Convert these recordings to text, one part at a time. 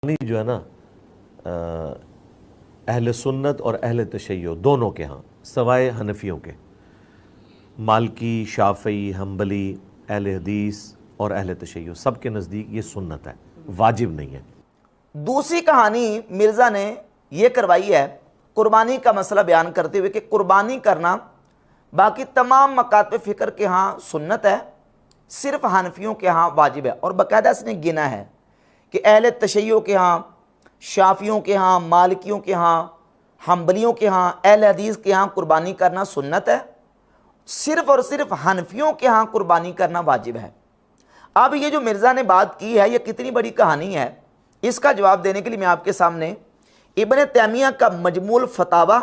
जो है ना, अहले सुन्नत और अहले तशय्यो दोनों के यहाँ, सवाए हनफियों के, मालकी, शाफ़ई, हम्बली, अहले हदीस और अहले तशय्यो सब के नज़दीक ये सुन्नत है, वाजिब नहीं है। दूसरी कहानी मिर्ज़ा ने यह करवाई है कुर्बानी का मसला बयान करते हुए कि कुर्बानी करना बाकी तमाम मकातब फ़िक्र के यहाँ सुन्नत है, सिर्फ हनफियों के यहाँ वाजिब है। और बाकायदा इसने गिना है कि अहले तशय्यो के यहाँ, शाफियों के यहाँ, मालिकियों के यहाँ, हम्बलियों के यहाँ, अहले हदीस के यहाँ कुर्बानी करना सुन्नत है, सिर्फ और सिर्फ हनफियों के यहाँ कुर्बानी करना वाजिब है। अब ये जो मिर्ज़ा ने बात की है, ये कितनी बड़ी कहानी है, इसका जवाब देने के लिए मैं आपके सामने इब्न तैमिया का मजमूल फतावा,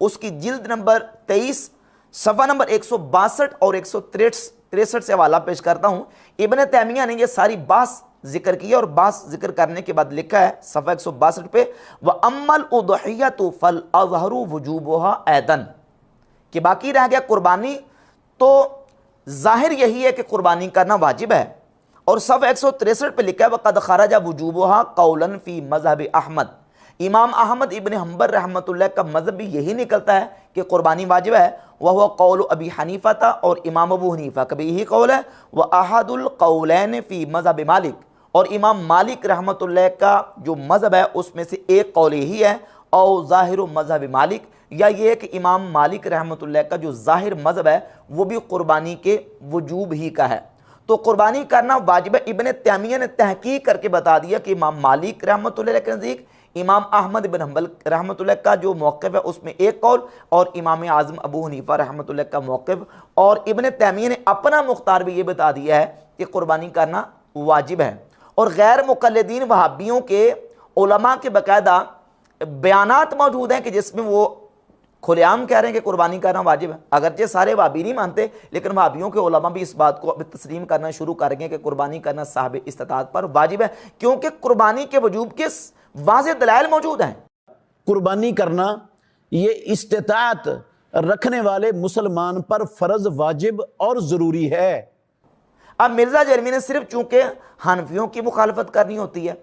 उसकी जिल्द नंबर 23 सफ़ा नंबर 162 और 163 से हवाला पेश करता हूँ। इब्न तैमिया ने यह सारी बात जिक्र की है और बात जिक्र करने के बाद लिखा है सफ़ा 162 पे, व अम्मल उदहियतु फल अज़हरु वुजूबुहा ऐदन, कि बाकी रह गया कुर्बानी, तो जाहिर यही है कि कुर्बानी करना वाजिब है। और सफ़ा 163 पे लिखा है वक़द खरजा वुजूबुहा कौलन फ़ी मज़हब अहमद, इमाम अहमद इब्न हम्बल रहमतुल्लाह का मज़हब भी यही निकलता है कि कुर्बानी वाजिब है। वह कौल अबी हनीफ़ा था, और इमाम अबू हनीफ़ा का भी यही कौल है। व अहदुल कौलैन फ़ी मज़हब मालिक, और इमाम मालिक रहमतुल्लाह का जो मज़हब है उसमें से एक कौल यही है। और ज़ाहिर मज़हब मालिक, या ये है कि इमाम मालिक रहमतुल्लाह का जो ज़ाहिर मज़हब है वो भी कुर्बानी के वजूब ही का है, तो कुर्बानी करना वाजिब है। इब्न तैमिया ने तहकीक करके बता दिया कि इमाम मालिक रहमतुल्लाह के नज़दीक, इमाम अहमद बिन हम्बल रहमतुल्लाह का जो मौक़िफ़ है उसमें एक कौल, और इमाम आज़म अबू हनीफ़ा रहमतुल्लाह का मौक़िफ़, और इब्न तैमिया ने अपना मुख्तार भी ये बता दिया है कि कुर्बानी करना वाजिब है। और गैर मुक़ल्लिदीन वहाबियों के उलमा के बाकायदा बयानात मौजूद हैं कि जिसमें वो खुलेआम कह रहे हैं कि कुर्बानी करना वाजिब है। अगरचे सारे वहाबी नहीं मानते, लेकिन वहाबियों के उलमा भी इस बात को अब तस्लीम करना शुरू कर गए कि कुर्बानी करना साहिब इस्तिताअत पर वाजिब है, क्योंकि कुर्बानी के वजूब के वाज़ेह दलाइल मौजूद हैं। कुर्बानी करना ये इस्तिताअत रखने वाले मुसलमान पर फ़र्ज, वाजिब और ज़रूरी है। अब मिर्ज़ा जरमी ने सिर्फ चूंकि हनफियों की मुखालफत करनी होती है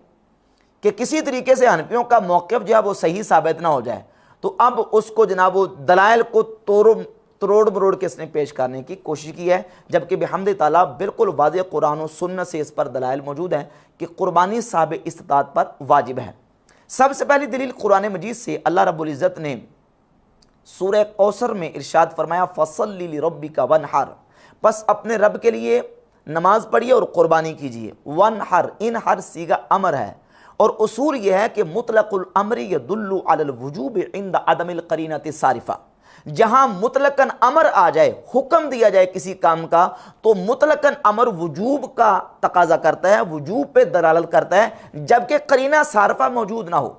कि किसी तरीके से हनफियों का मौक़िफ़ जो है वो सही साबित ना हो जाए, तो अब उसको जनाब वो दलाइल को तोड़ मरोड़ के इसने पेश करने की कोशिश की है, जबकि बिहम्द ताला बिल्कुल वाज़ेह कुरान और सुन्नत से इस पर दलाइल मौजूद हैं कि कुर्बानी साहिब इस्तिताअत पर वाजिब है। सबसे पहली दलील कुरान मजीद से अल्लाह रब्बुल इज़्ज़त ने सूरह कौसर में इरशाद फरमाया, फसल्लि लिरब्बिका वनहर, बस अपने रब के लिए नमाज पढ़िए और कुर्बानी कीजिए। वनहर, इन हर सीगा अमर है, और उसूल यह है कि मुतलकुल अमरी यदुल्लु अलल वुजूब इंद अदमिल करीनति सारिफा, जहां मुतलकन अमर आ जाए, हुक्म दिया जाए किसी काम का, तो मुतलकन अमर वजूब का तकाजा करता है, वजूब पे दलालत करता है, जबकि करीना सारफा मौजूद ना हो।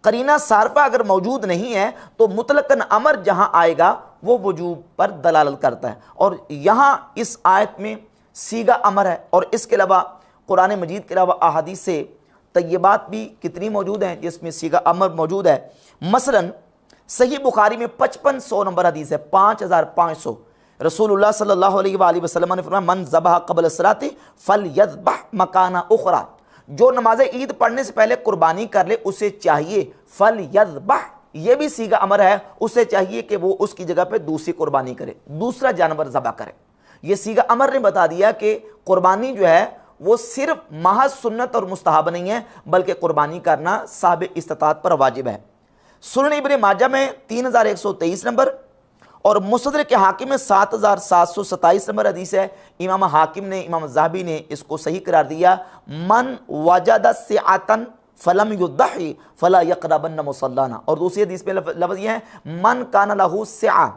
करीना सारफा अगर मौजूद नहीं है तो मुतलकन अमर जहां आएगा वो वजूब पर दलालत करता है। और यहां इस आयत में सीगा अमर है, और इसके अलावा कुरान मजीद के अलावा अहादीस से तय्यबात भी कितनी मौजूद हैं जिसमें सीगा अमर मौजूद है। मसलन सही बुखारी में 5500 नंबर हदीस है, 5500, रसूलुल्लाह सल्लल्लाहु अलैहि वसल्लम ने फरमाया, मन ज़बह क़ब्ल सलाति फलयज़बह मकाना उखरा, जो नमाज ईद पढ़ने से पहले कुर्बानी कर ले उसे चाहिए, फलयज़बह, ये भी सीगा अमर है, उसे चाहिए कि वो उसकी जगह पे दूसरी कुर्बानी करे, दूसरा जानवर ज़बह करे। ये सीगा अमर ने बता दिया कि कुर्बानी जो है वो सिर्फ महज सुन्नत और मुस्तहब नहीं है, बल्कि कुर्बानी करना साहिब इस्तिताअत पर वाजिब है। सुनन इब्न माजा में 3123 नंबर, और मुसदरक के हाकिम में 7727 नंबर हदीस है। इमाम हाकिम ने, इमाम ज़हाबी ने इसको सही करार दिया, मन वजद सिआतन फलम युद्दही फला यक़रबन मुसल्लाना। और दूसरी हदीस में लफ्ज़ ये है, मन कान लहू सिआ,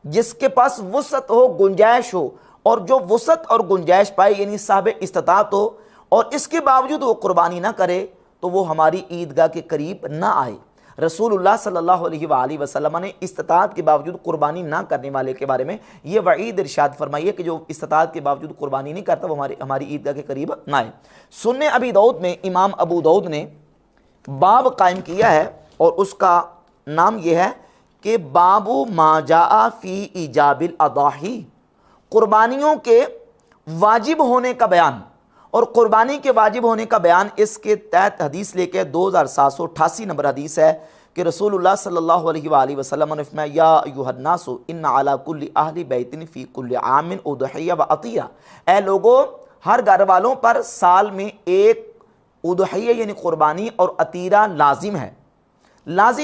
जिसके पास वसत हो, गुंजाइश हो, और जो वसत और गुंजाइश पाए यानी साहिब इस्तिताअत हो, और इसके बावजूद वो कुर्बानी ना करे, तो वो हमारी ईदगाह के करीब ना आए। रसूलुल्लाह सल्लल्लाहु अलैहि वसल्लम ने इस्तिताअत के बावजूद कुर्बानी ना करने वाले के बारे में ये वईद इरशाद फरमाई है कि जो इस्तिताअत के बावजूद कुर्बानी नहीं करता वो हमारी ईदगाह के करीब ना आए। सुन्ने अबी दाऊद में इमाम अबू दाऊद ने बाब कायम किया है, और उसका नाम यह है कि बाबू माजा फ़ी इजाबिल अदाही, कुर्बानियों के वाजिब होने का बयान और कुर्बानी के वाजिब होने का बयान इसके तहत हदीस लेके 2788 नंबर हदीस है कि रसूलुल्लाह सल्लल्लाहु अलैहि वसल्लम ने फरमाया, या अय्युहन्नासु इन्ना अला कुल्ली अहली बैतिन फी कुल्ली आमिन उदहिया व अतिया, ए लोगो, हर घर वालों पर साल में एक उदहिया यानी कुर्बानी और अतीरा लाजिम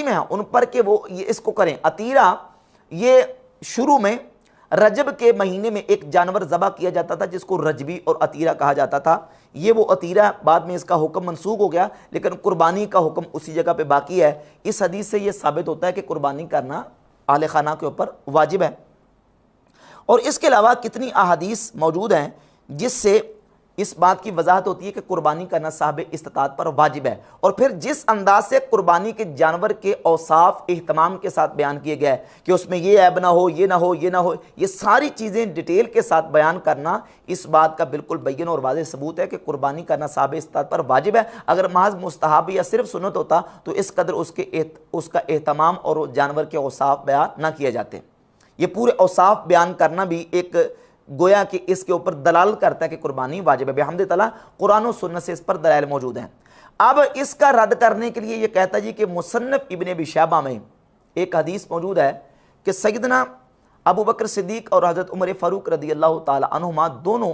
है उन पर कि वो ये इसको करें। अतीरा ये शुरू में रजब के महीने में एक जानवर ज़बह किया जाता था जिसको रजबी और अतीरा कहा जाता था। ये वो अतीरा, बाद में इसका हुक्म मनसूख हो गया, लेकिन कुर्बानी का हुक्म उसी जगह पे बाकी है। इस हदीस से ये साबित होता है कि कुर्बानी करना आले खाना के ऊपर वाजिब है। और इसके अलावा कितनी अहादीस मौजूद हैं जिससे इस बात की वजाहत होती है कि कुर्बानी करना साहब इस्तिताअत पर वाजिब है। और फिर जिस अंदाज से कुर्बानी के जानवर के औसाफ एहतमाम के साथ बयान किए गए कि उसमें ये ऐब ना हो, ये ना हो, ये ना हो, ये सारी चीज़ें डिटेल के साथ बयान करना इस बात का बिल्कुल बैयन और वाज़ेह सबूत है कि कुर्बानी करना साहब इस्तिताअत पर वाजिब है। अगर महज मुस्तहब या सिर्फ सुन्नत होता तो इस कदर उसका एहतमाम और जानवर के औसाफ बयान ना किए जाते। ये पूरे औसाफ बयान करना भी एक गोया कि इसके ऊपर दलाल करता है कि कुर्बानी वाजिब है। बिहम्दिल्लाह कुरान और सुन्नत से इस पर दलाइल मौजूद हैं। अब इसका रद्द करने के लिए ये कहता जी कि मुसन्नफ इब्न अबी शैबा में एक हदीस मौजूद है कि सैयदना अबू बकर सिद्दीक और हज़रत उमर फ़ारूक रदियल्लाहु ताला अन्हुमा दोनों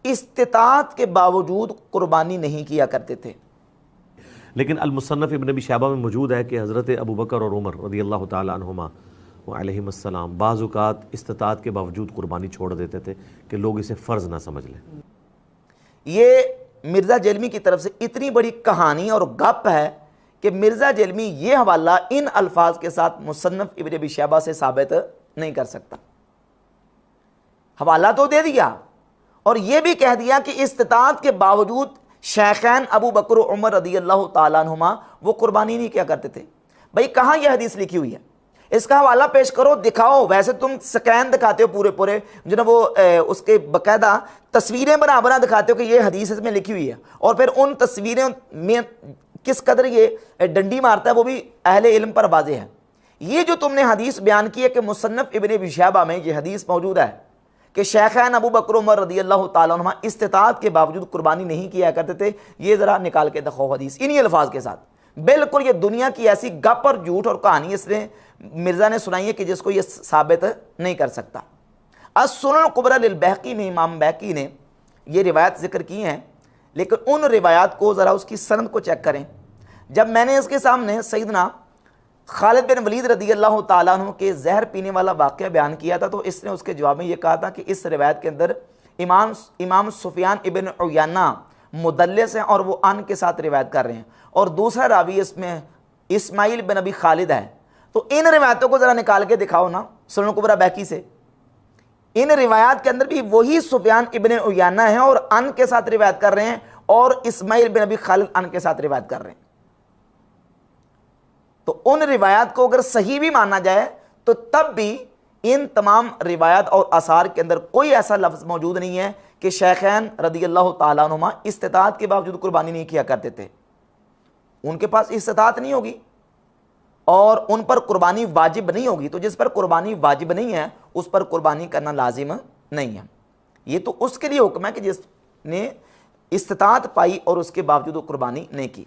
इस्तिताअत के बावजूद कुर्बानी नहीं किया करते थे। लेकिन अल मुसन्नफ इब्न अबी शैबा में मौजूद है कि हज़रत अबू बकर और उमर रदियल्लाहु ताला अन्हुमा अलैहिस्सलाम बाज़-औक़ात इस्तिताअत के बावजूद कुर्बानी छोड़ देते थे कि लोग इसे फ़र्ज़ ना समझ लें। ये मिर्ज़ा जेलमी की तरफ से इतनी बड़ी कहानी और गप है कि मिर्ज़ा जेलमी ये हवाला इन अल्फाज के साथ मुसन्नफ इब्न अबी शैबा से साबित नहीं कर सकता। हवाला तो दे दिया और ये भी कह दिया कि इस्तिताअत के बावजूद शेखैन अबू बकर और उमर रदियल्लाहु ताला अन्हुमा वो कुर्बानी नहीं किया करते थे। भाई कहाँ यह हदीस लिखी हुई है? इसका हवाला पेश करो, दिखाओ। वैसे तुम स्कैन दिखाते हो पूरे जो ना वो उसके बाकायदा तस्वीरें बना दिखाते हो कि ये हदीस इसमें लिखी हुई है, और फिर उन तस्वीरों में किस कदर ये डंडी मारता है वो भी अहले इल्म पर वाज़ेह है। ये जो तुमने हदीस बयान की है कि मुसन्नफ इब्न अबी शैबा में ये हदीस मौजूद है कि शेखैन अबू बकर उमर रदियल्लाहु ताला अन्हुमा इस्तिताअत के बावजूद कुर्बानी नहीं किया करते थे, ये ज़रा निकाल के दिखाओ हदीस इन्हीं अल्फाज के साथ। बिल्कुल ये दुनिया की ऐसी गप और झूठ और कहानी इसने मिर्ज़ा ने सुनाई है कि जिसको ये साबित नहीं कर सकता। अस-सुनन कुबरा लिल बैहक़ी में इमाम बैहक़ी ने ये रिवायत ज़िक्र की हैं, लेकिन उन रिवायात को ज़रा उसकी सनद को चेक करें। जब मैंने इसके सामने सैयदना खालिद बिन वलीद रदियल्लाहु ताला अन्हु के जहर पीने वाला वाक़या बयान किया था तो इसने उसके जवाब में ये कहा था कि इस रिवायत के अंदर इमाम सुफियान इब्न उयैना मुदल्लिस हैं और वो अन के साथ रिवायत कर रहे हैं, और दूसरा रावी इसमें इस्माइल बिन अबी खालिद है। तो इन रिवायतों को ज़रा निकाल के दिखाओ ना सुनन कुबरा बैहक़ी से। इन रिवायात के अंदर भी वही सुफियान इब्न उयैना है और अन के साथ रिवायत कर रहे हैं, और इस्माइल बिन अबी खालिद अन के साथ रिवायत कर रहे हैं। तो उन रिवायात को अगर सही भी माना जाए तो तब भी इन तमाम रिवायात और आसार के अंदर कोई ऐसा लफ्ज़ मौजूद नहीं है कि शेखैन रदियल्लाहु ताला अन्हुमा इस्तिताअत के बावजूद कुर्बानी नहीं किया करते थे। उनके पास इस्तिताअत नहीं होगी और उन पर कुर्बानी वाजिब नहीं होगी, तो जिस पर कुर्बानी वाजिब नहीं है उस पर कुर्बानी करना लाजिम नहीं है। ये तो उसके लिए हुक्म है कि जिसने इस्तिताअत पाई और उसके बावजूद कुर्बानी नहीं की।